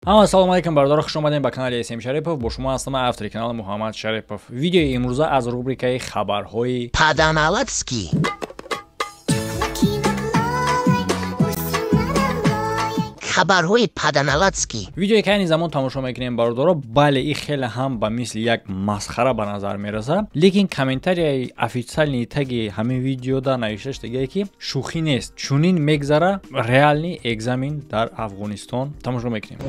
Ассалому алейкум бардор, хуш омадем ба канали Эсем Шарипов. Бо шумо ҳастам автори канали Муҳаммад Шарипов. Видеои имрӯза аз рубрикаи хабарҳои Паданаладский. хабарҳои Паданаладский. видеое ки айни замон тамошо мекунем бародаро, бале ин хеле ҳам ба мисли як масхара ба назар мераса, лекин комментарияи официални таги ҳамин видеода навишта шудагие ки шӯхӣ нест, чунин мегзара реальни экзамен дар Афғонистон. Тамошо мекунем.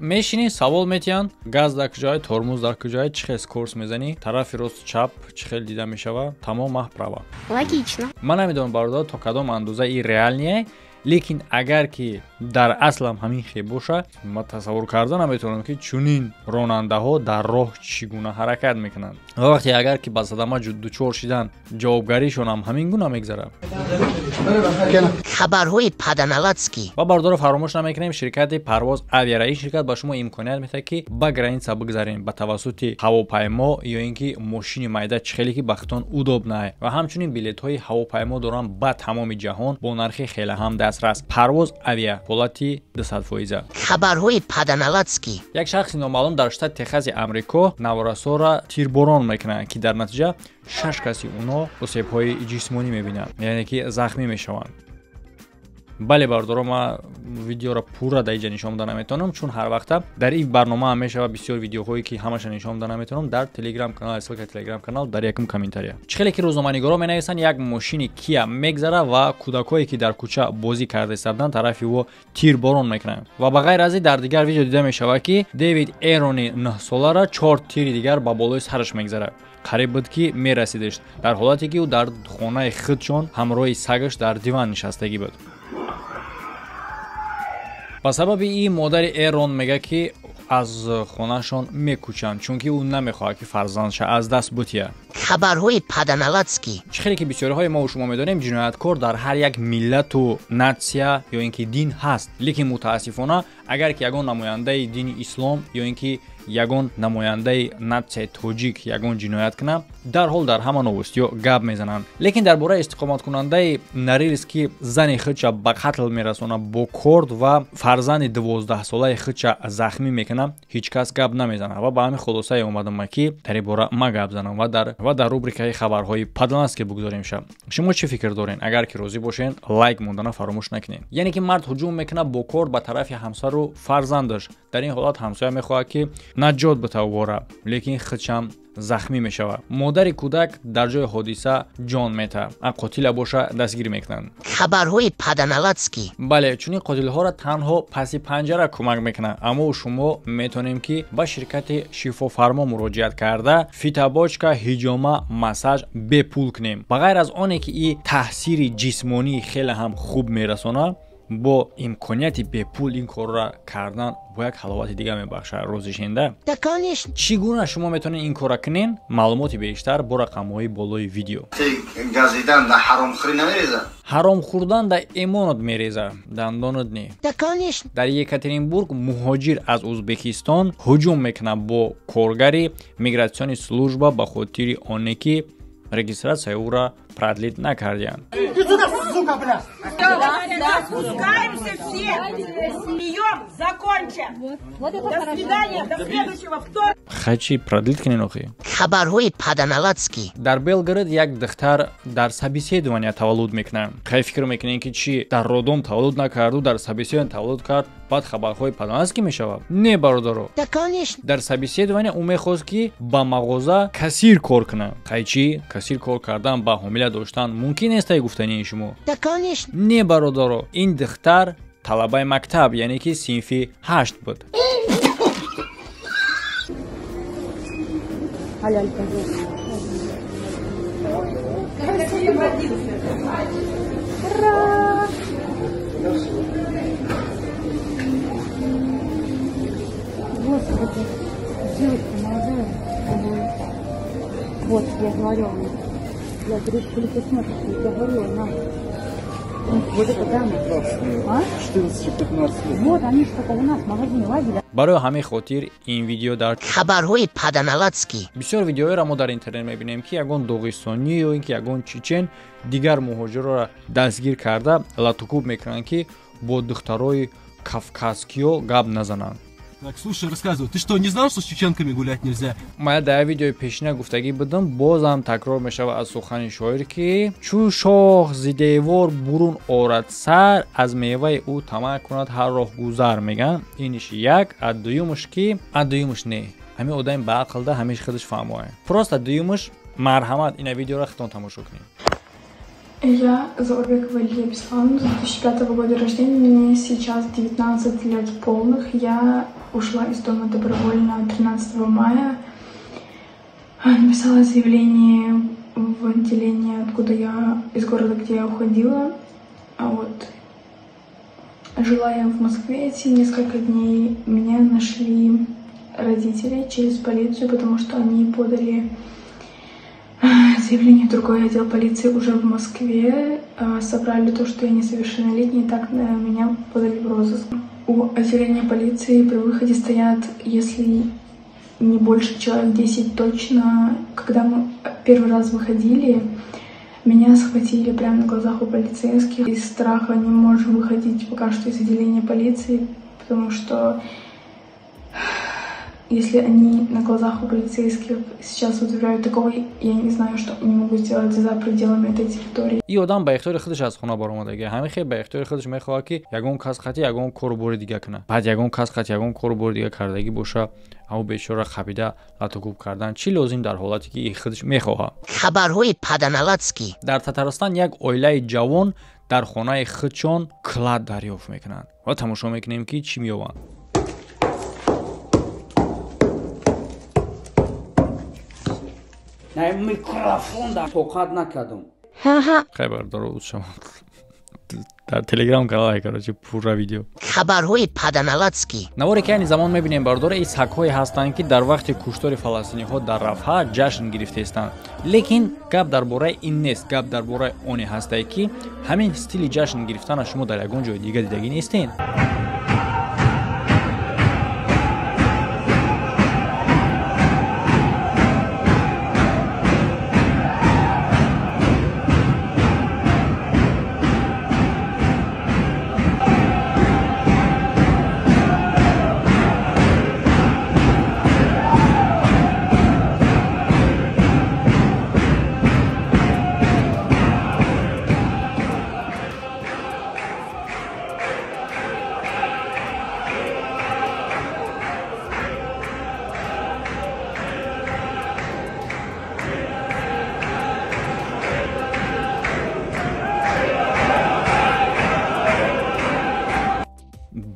мешини савол метиҳанд, газ дар куҷои, тормоз дар куҷои, чӣ хел курс мезанӣ, тарафи рост чап чӣ хел дида мешава, тамом маҳпрова. Логично. Ман намедонам бародар то кадом андоза ин реалние, лекин агар ки дар аслам ҳамин хел боша, ман тасаввур карда наметавонам ки чунин ронандаҳо дар роҳ чӣ гуна ҳаракат мекунанд. ва вақте агар ки ба садама дучор шидан, ҷавобгаришонам ҳамин гуна мегзарад. хабарҳои Паданаладский. ва бардора фаромӯш намекунем ширкати парвоз авиара. ин ширкат ба шумо имконият метаҳад ки ба граница бигзарен ба тавассути ҳавопаймо ё ин ки мошини майда чӣ хеле ки ба худтон удобнае. ва ҳамчунин билетҳои ҳавопаймо доранд ба тамоми ҷаҳон бо нархи хеле ҳам дастрас. парвоз авиа ҳолати 200%. хабарҳои Паданаладский. як шахси номаълум дар штати Техаси Амрико наворасора тирборон мекунад ки дар натиҷа 6 каси онҳо осебҳои ҷисмонӣ мебинанд, яъне ки захмӣ мешаванд. бале бардоро ман видеоро пурра дар инҷа нишон дода наметавонам, чун ҳар вақта дар ин барнома ҳам мешавад бисёр видеоҳое ки ҳамаша нишон дода наметавонам дар телеграм канал, ссилка телеграм канал дар якум комментария. чӣ хеле ки рӯзноманигоро менависанд як мошини Kia мегзара ва кӯдакое ки дар кӯча бозӣ карда истадан тарафи ӯ тирборон мекунанд. ва ба ғайр аз ин дар дигар видео дида мешавад ки Дэвид Эрони 9 солара 4 тири дигар ба болои сараш мегзарад. қариб буд ки мерасидешт, дар ҳолате ки ӯ дар хонаи худшон ҳамроҳи сагаш дар диван нишастагӣ буд. ба сабаби ин модари Эрон мега ки аз хонашон мекӯчанд, чунки ӯ намехоҳад ки фарзандша аз даст бутия. хабарҳои Паданаладский. чӣ хеле ки бисёриҳои мо шумо медонем ҷинояткор дар ҳар як миллату натсия ё ин ки дин ҳаст, лекин мутаассифона агар ки ягон намояндаи дини ислом ё ин ки ягон намояндаи натсияи тоҷик ягон ҷиноят кунад, дарҳол дар ҳамон овустиё гап мезананд. лекин дар бораи истиқоматкунандаи Нарилс ки зани худша ба қатл мерасонад бо корд ва фарзанди 12-солаи худша захмӣ мекунад, ҳеҷ кас гап намезанад. ва ба ҳамин хулосае омадам ки дар ин бора ма гап занам ва дар рубрикаи хабарҳои Паданаладский бугзорем шав. шумо чӣ фикр дорен? агар ки розӣ бошен, лайк мондана фаромӯш накунед. яъне ки мард ҳуҷум мекунад бо корд ба тарафи ҳамсару фарзандаш. дар ин ҳолат ҳамсоя мехоҳад ки наҷот бита вора, лекин худшам захмӣ мешавад. модари кӯдак дар ҷои ҳодиса ҷон метаҳад. қотила боша дастгир мекунанд. хабарҳои Паданаладский. бале чунин қотилҳоро танҳо паси панҷара кӯмак мекунад, аммо шумо метонем ки ба ширкати шифофармо муроҷиат карда фитобочка, ҳиҷома, массаж бепул кунем. ба ғайр аз оне ки ин таъсири ҷисмонии хеле ҳам хуб мерасонад, бо имконияти бепул ин корро кардан бо як ҳаловати дига мебахшад. розишенда чӣ гуна шумо метавонед ин корро кунен? маълумоти бештар бо рақамҳои болои видео. ҳаром хӯрдан дар эмонот мереза, дандонот не. дар Екатеринбург муҳоҷир аз Ӯзбекистон ҳуҷум мекунад бо коргари мигратсиони служба ба хотири оне ки регистратсияи ӯро продлит накарданд. Да, спускаемся все. Прием закончен. До свидания, до следующего вторника. хачи продлит кунен охи. хабарҳои Паданаладский. дар Белгород як духтар дар собеседования таваллуд мекунад. хай фикр мекунем ки чӣ дар родом таваллуд накарду, дар собеседования таваллуд кард, баъд хабарҳои Паданаладский мешавад? не бародаро. дар собеседования ӯ мехост ки ба мағоза кассир кор кунад. хай чӣ кассир кор кардан ба ҳомила доштан мумкин нестае гуфтании шумо? не бародаро. ин духтар талабаи мактаб, яъне ки синфи 8 буд. Господи, девочка молодая. Вот, я говорю, я говорю, ты смотришь, я говорю, на. Вот это да. 14-15 лет. Вот они что-то у нас в магазине лазили. барои ҳамин хотир ин видео дар хабарҳои паданалатский. бисёр видеоҳоеро мо дар интернет мебинем ки ягон доғистонӣ ё ин ки ягон чечен дигар муҳоҷирро дастгир карда латукуб мекунанд ки бо духтарои кавказкиё гап назананд. Так, слушай, рассказывай, ты что, не знал, что с чеченками гулять нельзя? мая дар видеои пешина гуфтагӣ будам, бозам такрор мешавад аз сухани шоир ки чӯ шоҳ зи девор бурун орад сар, аз меваи ӯ тамак кунад ҳар роҳ гузар, меган иниш як, а дуюмаш ки а дуюмаш не ҳамин одами ба ақлда ҳамеш худаш фаҳмояд. Просто дуюмаш марҳамат, ина видеоро хитон тамошо кунед. Я Заурбекова Лилия Беслановна, 2005 года рождения, мне сейчас 19 лет полных. Я ушла из дома добровольно 13 мая. Написала заявление в отделение, откуда я, из города, где я уходила. Жила я в Москве эти несколько дней. Меня нашли родители через полицию, потому что они подали заявление в другой отдел полиции уже в Москве, собрали то, что я несовершеннолетний, и так меня подали в розыск. У отделения полиции при выходе стоят, если не больше человек 10 точно. Когда мы первый раз выходили, меня схватили прямо на глазах у полицейских. Из страха не можем выходить пока что из отделения полиции, потому что если они на глазах у полицейских сейчас вытворяют такого, я не знаю, что они могут сделать за пределами этой территории. ин одам ба ихтиёри худаш аз хона баромадагӣ ҳамин хел ба ихтиёри худаш мехоҳад ки ягон кас хати ягон кору бори дига кунад. Баъд ягон кас хати ягон кору бори дига кардагӣ боша, аммо бечора хабида латукуб кардан чи лозим дар ҳолате ки худаш мехоҳад. хабарҳои паданалатский. дар Татарстон як оилаи ҷавон дар хонаи худшон клад дарёфт мекунанд ва тамошо мекунем ки чӣ меёбанд. نه میکروفون در توقعت نکردم خبر درود شما در تلگرام канал короче пурра видео. хабарҳои паданалатский. навори ки айни замон мебинем бардор ин сагҳое ҳастанд ки дар вақти куштори фаластиниҳо дар рафҳа ҷашн гирифтаистанд. лекин гап дар бораи ин нест, гап дар бораи оне ҳастае ки ҳамин стили ҷашн гирифтана шумо дар ягон ҷои дига дидагӣ нестед.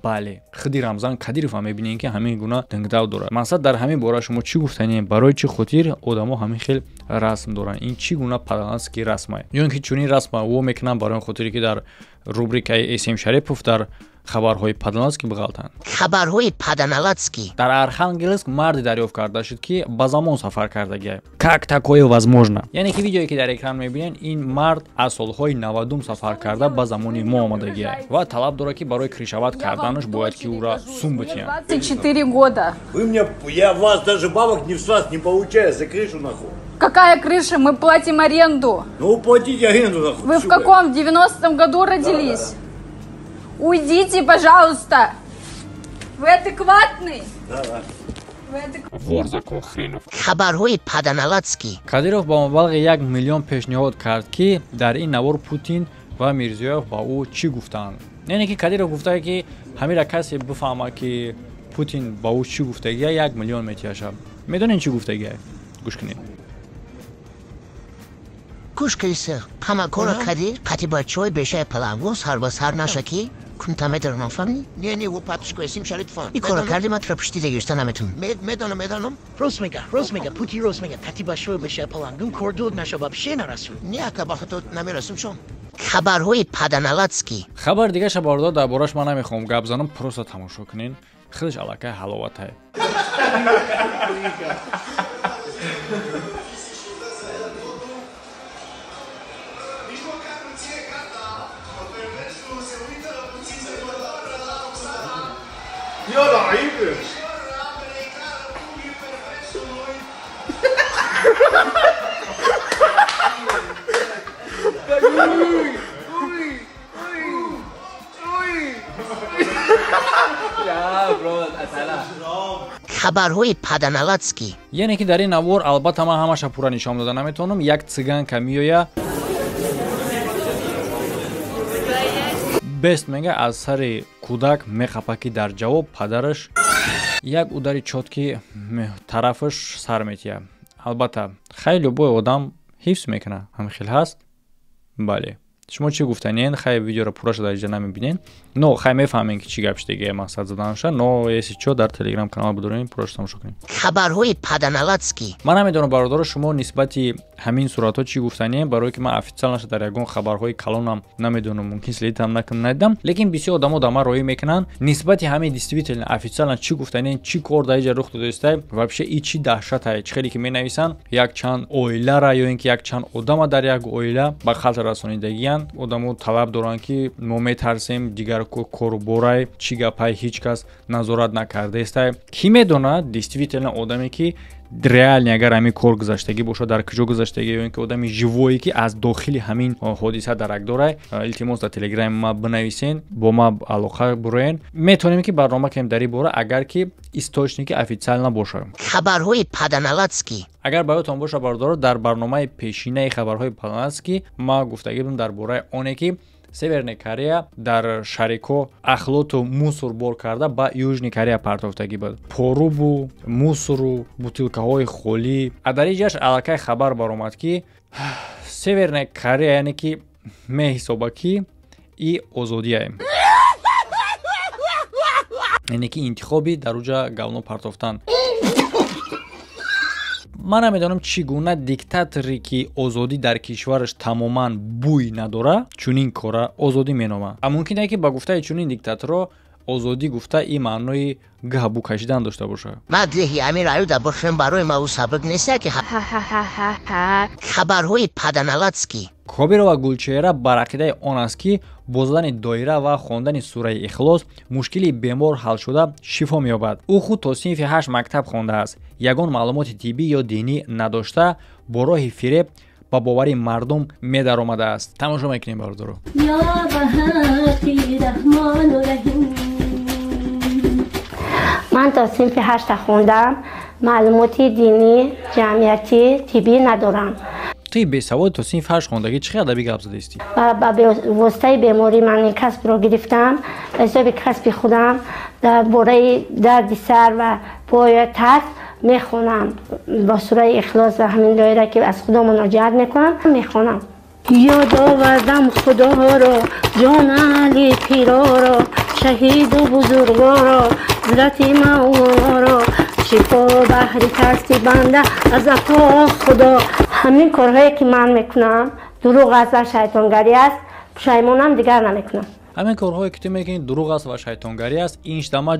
бале худи Рамзан Кадиров ҳам мебинем ки ҳамин гуна дангдав дорад. мақсад дар ҳамин бора шумо чӣ гуфтанем, барои чӣ хотир одамо ҳамин хел расм доранд, ин чӣ гуна паданалатский расм ай, ё ин ки чунин расма во мекунанд барои хотире ки дар рубрикаи Эсем Шарипов дар хабарҳои паданалатский биғалтанд. хабарҳои паданалатский. дар Архангельск марди дарёфт карда шуд ки ба замон сафар кардагӣ. Как такое возможно? яъне ки видеое ки дар экран мебинед, ин мард аз солҳои 90 сафар карда ба замони мо омадагӣ ва талаб дорад ки барои кришават карданаш бояд ки ӯра сум битиям. 24 года. Я вас даже бабок не в САС не получаю за крышу нахуй. Какая крыша? Мы платим аренду. Ну платите аренду нахуй. Вы в каком? В 90-м году родились? Да. Уйдите, пожалуйста. Вы адекватный? Да. хабарҳои паданалатский. Кадиров ба мабалғи 1 миллион пешниҳод кард ки дар ин навор Путин ва Мирзиёев ба ӯ чӣ гуфтаанд. яъне ки Кадиров гуфтае ки ҳамира касе бифаҳма ки Путин ба ӯ чӣ гуфтагия 1 миллион метиҳашад. медонед чӣ гуфтагия? гӯш кунед. гӯш киса ҳамакора Кадир қатибачҳои бешаи палангу сар ба сар наша ки кунта медонам фамни? Не, вот папочку, я с ним шарит фан. И кора карди ма трапшти дегишта наметун. Медоном. Росмега, пути Росмега, кати башой бешай палангун, кордуд наша вообще нарасу. Не акабахатот намерасум шон. хабарҳои паданалатский. хабар дига шабардор дар бораш ман намехоҳам гап занам, просто тамошо кунен. худаш аллакай ҳаловатае. خبرهای پدنالاتسکی یعنی که در این نوار البته من همش پورا نشان دادن نمیتونم یک цыганка میویا بست میگه از سر کودک میخپه که در جواب پدرش یک удари чотки طرفش سر میتیه. البته خیلی بوی آدم حفظ میکنه همین خیلی هست. بله شما چی گفتنین؟ خیلی ویدیو رو پورا شده اینجا نمیبینین. نو خیلی میفهمین که چی گپش دیگه مقصد زدنشه. نو ایسی چو در تلگرام کانال بدونین پورش تماشا کنین. خبرهای پدنالاتسکی من نمیدونم برادر شما نسبتی همین صورت‌ها چی گفتنین برای که من افیشال نشه در یگان خبرهای کلانم نمیدونم ممکن سلیتم نکنم ندیدم لیکن بسیار آدما دما روی میکنن نسبتی همین دیستریبیوتر افیشال چی گفتنین چی کار دایجا رخ داده است вообще ای چی دهشت خیلی که می نویسن یک چند اویلا را یا اینکه یک چند آدم در یک اویلا با خلط رسانیدگیان آدمو طلب دارن که ما میترسیم دیگر کار برای چی گپای هیچ کس نظارت نکرده است کی میدونه دیستریبیوتر آدمی که реально اگر همین کار گذشتگی باشه در کجا گذشتگی یا اینکه آدمی ژویی که از داخل همین حادثه درک داره التماس در تلگرام ما بنویسین با ما علاقه برین میتونیم که برنامه کنیم در این باره اگر که استوچنیک افیشال نباشه. خبرهای پدنالاتسکی اگر براتون باشه برادر در برنامه پیشینه خبرهای پدنالاتسکی ما گفتگی بودیم درباره اونه که Северная Корея дар шарико ахлоту мусор бор карда ба Южной Корея партофтагӣ буд. Порубу, мусору, бутилкаҳои холӣ. А дар инҷаш аллакай хабар баромад ки Северная Корея яъне ки меҳисоба ки и озодия. Яъне ки интихоби дар уҷа гавно партофтан. من نمیدونم چگونه دیکتاتوری که آزادی در کشورش تماما بوی نداره چونین کارا آزادی مینامه. اما ممکنه که با گفته چونین دیکتاتورا آزادی گفته این معنای گهبو کشیدن داشته باشه. مدلهی امیر ایو در بخشم برای ما او سبق نیسته که خبرهای پدنالاتسکی کابیرا و گلچهره بر عقیده آن است که با زدن دایره و خواندن سوره اخلاص مشکلی بیمار حل شده شفا می‌یابد. او خود تا صنف 8 مکتب خوانده است. یگان معلومات طبی یا دینی نداشته با راه فریب با باوری مردم می‌درآمده است. تماشا می‌کنیم برادرو. من تا صنف 8 خوندم. معلوماتی دینی، جمعیتی، طبی ندارم. توی بیسواد تا صنف 8 خوندگی چه ادبی گپ زده استی؟ با واسطه بیماری من این کسب رو گرفتم. حساب کسب خودم درباره درد سر و پای ترس میخونم. با سوره اخلاص و همین دایره که از خدا مناجات میکنم میخونم. یاد آوردم خدا رو، جان علی پیرا رو، شهید و بزرگا رو، حضرت مولانا رو، شفا بحری ترسی بنده از عطا خدا. همین کارهایی که من میکنم دروغ است و شیطانگری است. پشیمانم دیگر نمیکنم. همین کارهایی که تو میکنی دروغ است و شیطانگری است. اینش دما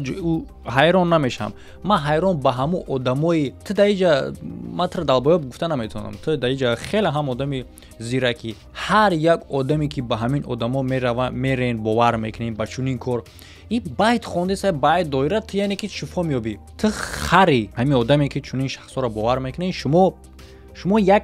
حیران نمیشم. من حیران به همو آدمای تو دایجا ماتر دلبایب گفتن نمیتونم. تو دایجا خیلی هم آدمی زیرکی. هر یک آدمی که به همین آدما میرین باور میکنین با چونین کار این باید خونده سه باید دایره تو یعنی که شفا میابی. تو خری همین آدمی که چونین شخصا رو باور میکنین شما یک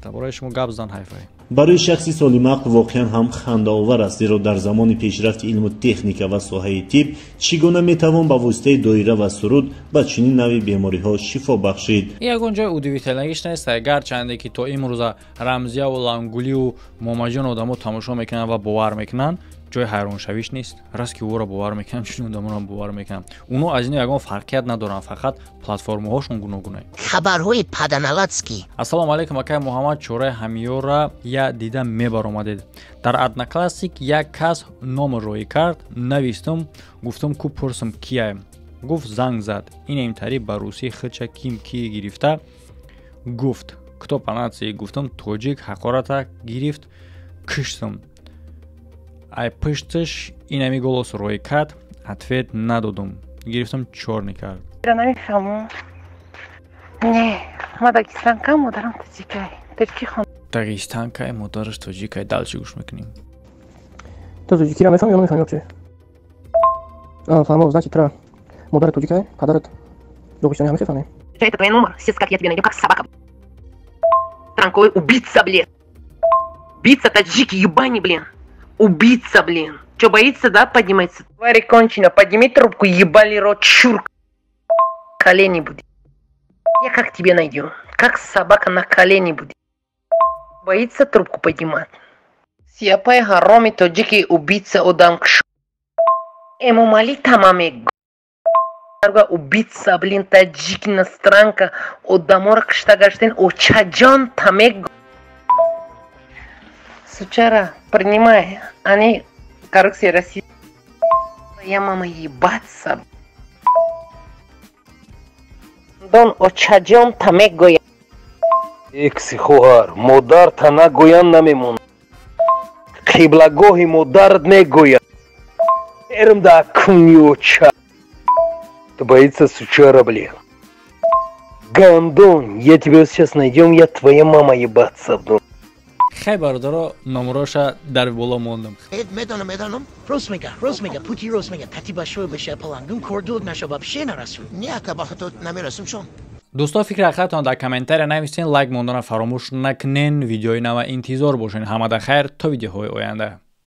برای شما گپ زدن حیفه. برای شخصی سالمق واقعا هم خنده‌آور است زیرا در زمان پیشرفت علم و تکنیک و ساحه طب چگونه میتوان با واسطه دایره و سرود به چنین نوع بیماری‌ها شفا بخشید. یگان جای اودیویتلنگیش نیست اگر چنده که تو امروز رمزیه و لانگولی و ماماجان آدمو تماشا میکنن و باور میکنن جای حیران شویش نیست. راست که او را باور میکنم چون آدمو هم باور میکنم. اونو از این یگان فرقیت ندارن فقط پلتفرم‌هاشون گوناگونه. خبرهای پدنالاتسکی السلام علیکم اکای محمد چوره همیورا یا دیدم میبرآمدید. در ادنا کلاسیک یک کس نام روی کرد نوشتم گفتم کو پرسم کیه گفت زنگ زد این اینطوری با روسی خچه کیم کی گرفته گفت کتاب پناسی گفتم توجیک حقارت گرفت کشتم ای پشتش اینمی голос روی کرد ответ ندادم گرفتم چورنی کرد. نمیفهمم. نه ما داگستانکا مادرم تاجیکای ترکی خون داگستانکا مادرش تاجیکای دال چی گوش میکنیم؟ تو تاجیکی رو میفهمی یا نمیفهمی؟ Фармо, значит, тра. Мударат туджикай, падарат. Догоштани ҳамеша фаҳмем. Это твой номер, сейчас как я тебя найду, как собака. Транковый убийца, блин. Убийца, таджики, ебани, блин. Убийца, блин. Че, боится, да, поднимается? Твари кончена, подними трубку, ебали рот, чурка. Колени будет. Я как тебе найду? Как собака на колени будет. Боится трубку поднимать. Сиапай хароми тоджики убийца одам кш. Ему мали тамаме. Убийца, блин, таджики иностранка. Одамор кштагаштен очаджон тамег. Сучара, принимай. Они, короче, Россия. Я мама ебаться. Дон очаджон тамег гоя. Экси хоҳар, модар тана гӯян намемон. Қиблагоҳи модар мегӯяд. Эрм да кунёча. Ты боится сучара, блин. Гандон, я тебя сейчас найдем, я твоя мама ебаться буду. хай бародаро номероша дар боло мондам. Медонам. Росмега, пути Росмега. Катиба шои беша палангум кордуд наша вообще нарасу. Ниака бахато намерасум шон. дӯстон фикри ахатон дар комментария нависен, лайк мондана фаромӯш накунен, видеои нава интизор бошен. Ҳамада хайр, то видеоҳои оянда.